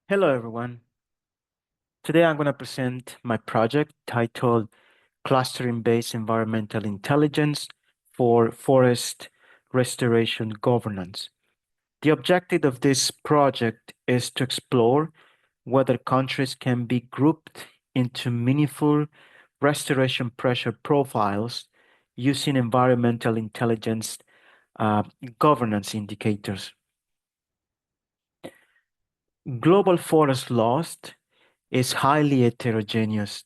Hello, everyone. Today I'm going to present my project titled Clustering-Based Environmental Intelligence for Forest Restoration Governance. The objective of this project is to explore whether countries can be grouped into meaningful restoration pressure profiles using environmental intelligence governance indicators. Global forest loss is highly heterogeneous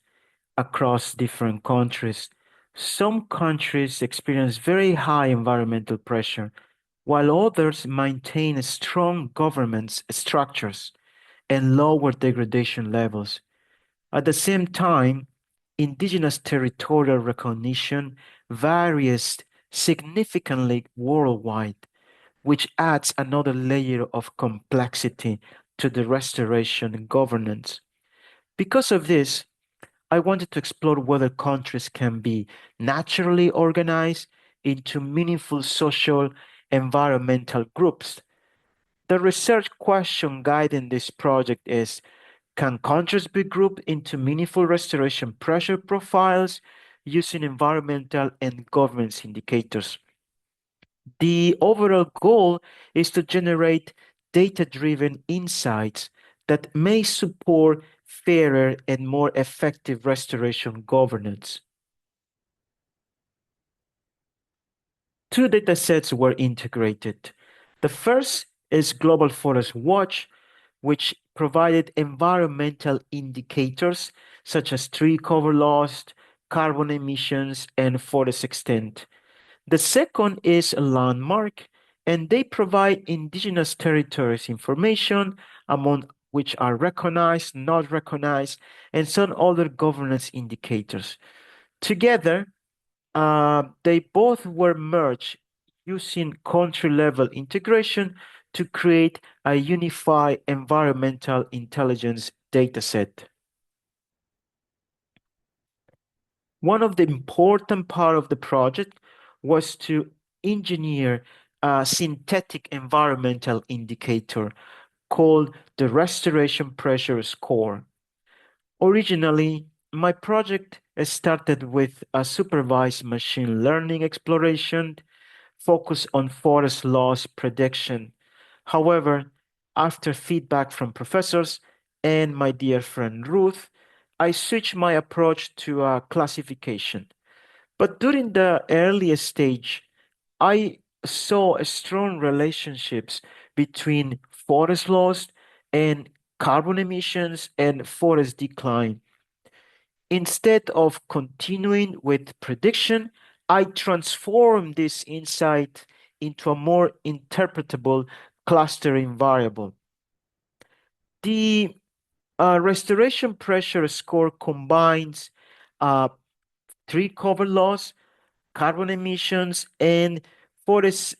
across different countries. Some countries experience very high environmental pressure, while others maintain strong government structures and lower degradation levels. At the same time, indigenous territorial recognition varies significantly worldwide, which adds another layer of complexity to the restoration governance. Because of this, I wanted to explore whether countries can be naturally organized into meaningful social environmental groups. The research question guiding this project is: can countries be grouped into meaningful restoration pressure profiles using environmental and governance indicators? The overall goal is to generate data driven insights that may support fairer and more effective restoration governance. Two datasets were integrated. The first is Global Forest Watch, which provided environmental indicators such as tree cover loss, carbon emissions, and forest extent. The second is a landmark, and they provide indigenous territories information, among which are recognized, not recognized, and some other governance indicators. Together, they both were merged using country-level integration to create a unified environmental intelligence dataset. One of the important part of the project was to engineer a synthetic environmental indicator called the restoration pressure score. Originally, my project started with a supervised machine learning exploration focused on forest loss prediction. However, after feedback from professors and my dear friend Ruth, I switched my approach to a classification. But during the earliest stage, I saw strong relationships between forest loss and carbon emissions and forest decline. Instead of continuing with prediction, I transformed this insight into a more interpretable clustering variable. The restoration pressure score combines uh, tree cover loss, carbon emissions, and forest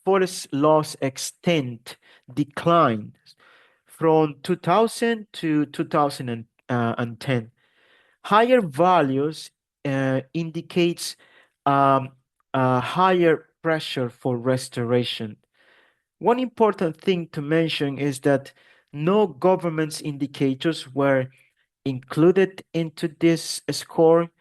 forest loss extent decline from 2000 to 2010. Higher values indicates higher pressure for restoration. One important thing to mention is that no government's indicators were included into this score.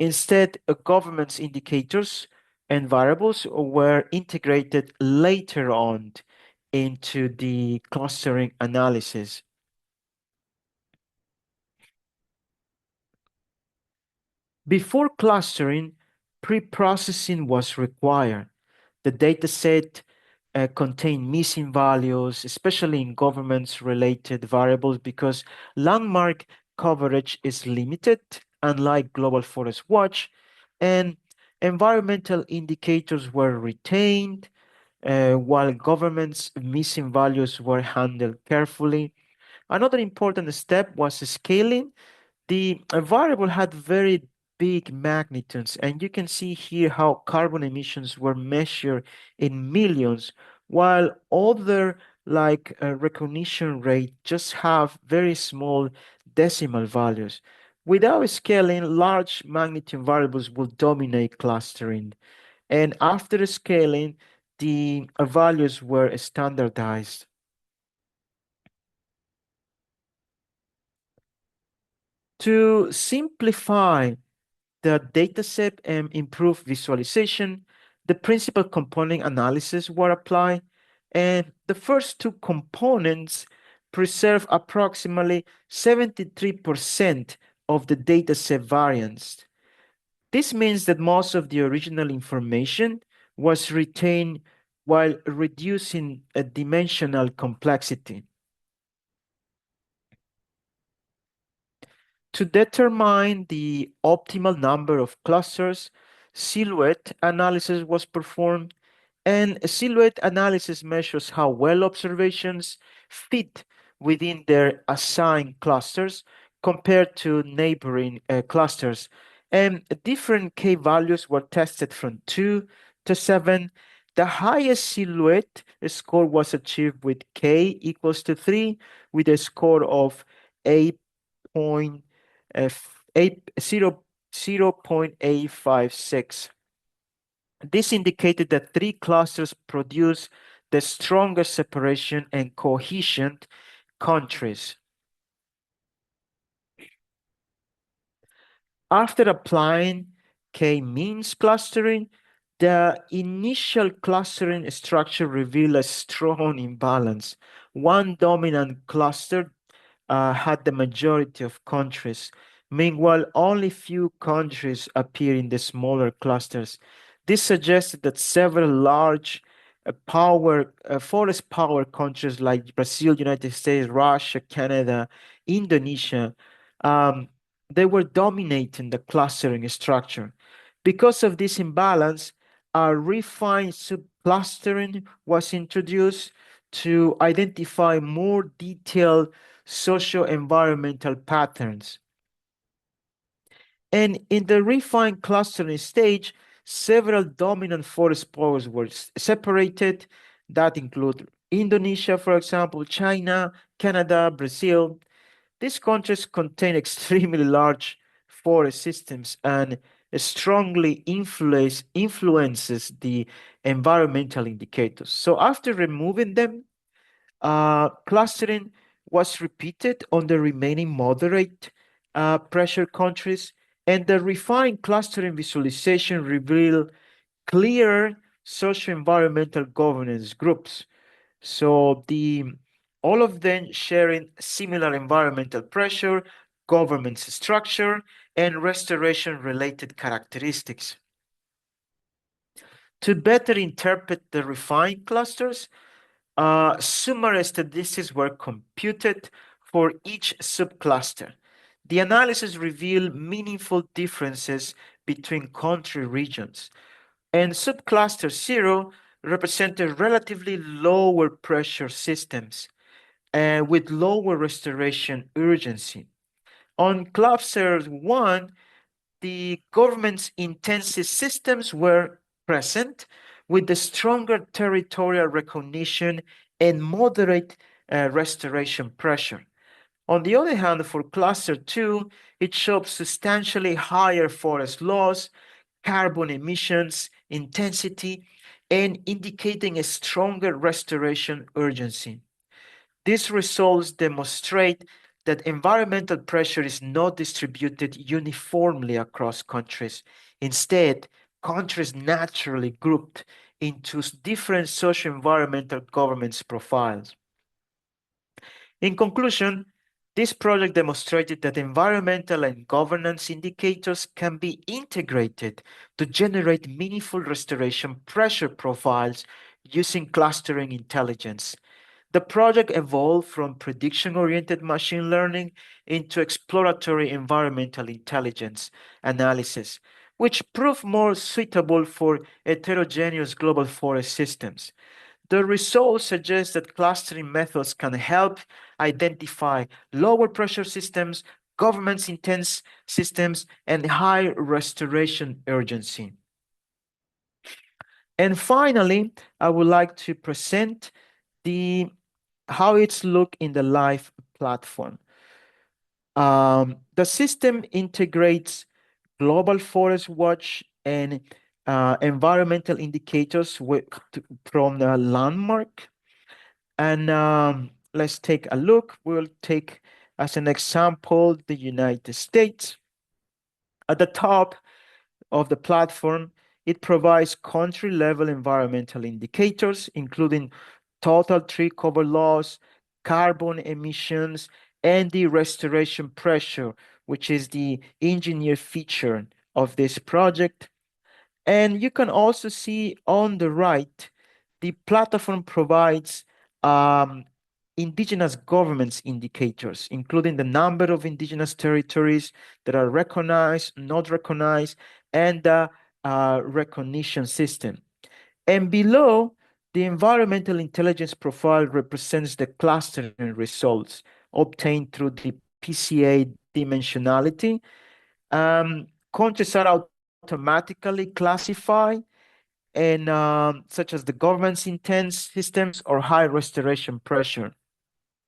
Instead, government's indicators and variables were integrated later on into the clustering analysis. Before clustering, pre-processing was required. The dataset contained missing values, especially in governments related variables, because landmark coverage is limited, unlike Global Forest Watch, and environmental indicators were retained, while governments' missing values were handled carefully. Another important step was scaling. The variable had very big magnitudes, and you can see here how carbon emissions were measured in millions, while other like recognition rate just have very small decimal values. Without scaling, large magnitude variables will dominate clustering. And after scaling, the values were standardized. To simplify the dataset and improve visualization, the principal component analysis were applied, and the first two components preserve approximately 73% of the dataset variance. This means that most of the original information was retained while reducing a dimensional complexity. To determine the optimal number of clusters, silhouette analysis was performed, and a silhouette analysis measures how well observations fit within their assigned clusters compared to neighboring clusters. And different K values were tested from 2 to 7. The highest silhouette score was achieved with K equals to 3, with a score of 8 eight, 0.856. This indicated that three clusters produce the strongest separation and cohesion countries. After applying k-means clustering, the initial clustering structure revealed a strong imbalance. One dominant cluster had the majority of countries. Meanwhile, only few countries appear in the smaller clusters. This suggested that several large forest power countries like Brazil, United States, Russia, Canada, Indonesia, um, they were dominating the clustering structure. Because of this imbalance, a refined subclustering was introduced to identify more detailed socio-environmental patterns. And in the refined clustering stage, several dominant forest powers were separated. That include Indonesia, for example, China, Canada, Brazil. These countries contain extremely large forest systems and strongly influences the environmental indicators. So after removing them, clustering was repeated on the remaining moderate pressure countries, and the refined clustering visualization revealed clear socio-environmental governance groups. So all of them sharing similar environmental pressure, governance structure, and restoration-related characteristics. To better interpret the refined clusters, summary statistics were computed for each subcluster. The analysis revealed meaningful differences between country regions, and subcluster 0 represented relatively lower pressure systems with lower restoration urgency. On cluster 1, the government's intensive systems were present with the stronger territorial recognition and moderate restoration pressure. On the other hand, for cluster 2, it showed substantially higher forest loss, carbon emissions intensity, and indicating a stronger restoration urgency. These results demonstrate that environmental pressure is not distributed uniformly across countries. Instead, countries naturally grouped into different socio-environmental governance profiles. In conclusion, this project demonstrated that environmental and governance indicators can be integrated to generate meaningful restoration pressure profiles using clustering intelligence. The project evolved from prediction-oriented machine learning into exploratory environmental intelligence analysis, which proved more suitable for heterogeneous global forest systems. The results suggest that clustering methods can help identify lower pressure systems, governance intense systems, and high restoration urgency. And finally, I would like to present the how it's look in the live platform. The system integrates global forest watch and environmental indicators from the landmark. And let's take a look. We'll take As an example, the United States. At the top of the platform, it provides country-level environmental indicators, including total tree cover loss, carbon emissions, and the restoration pressure, which is the engineered feature of this project. And you can also see on the right, the platform provides indigenous governments indicators, including the number of indigenous territories that are recognized, not recognized, and the recognition system. And below, the environmental intelligence profile represents the clustering results obtained through the PCA dimensionality. Countries are automatically classified and such as the government's intense systems or high restoration pressure.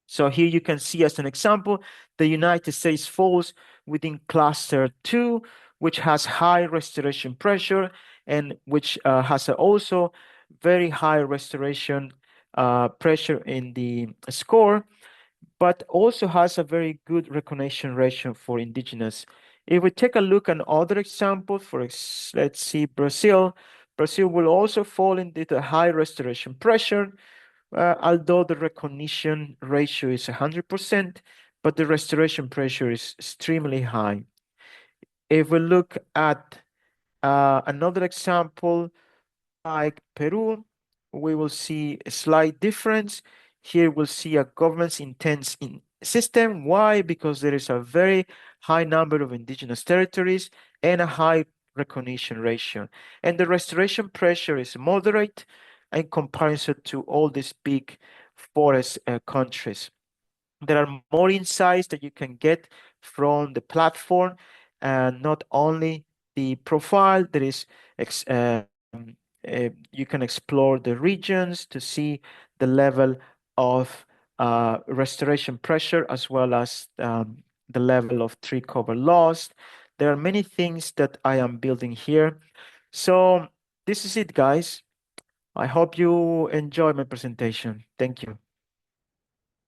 So here you can see as an example, the United States falls within cluster 2, which has high restoration pressure and which has also very high restoration pressure in the score, but also has a very good recognition ratio for indigenous. If we take a look at other examples, let's see Brazil. Brazil will also fall into the high restoration pressure, although the recognition ratio is 100%, but the restoration pressure is extremely high. If we look at another example, like Peru, we will see a slight difference. Here we'll see a government's intense system. Why? Because there is a very high number of indigenous territories and a high recognition ratio. And the restoration pressure is moderate in comparison to all these big forest countries. There are more insights that you can get from the platform, and not only the profile, there is you can explore the regions to see the level of restoration pressure as well as the level of tree cover loss. There are many things that I am building here. So this is it, guys. I hope you enjoy my presentation. Thank you.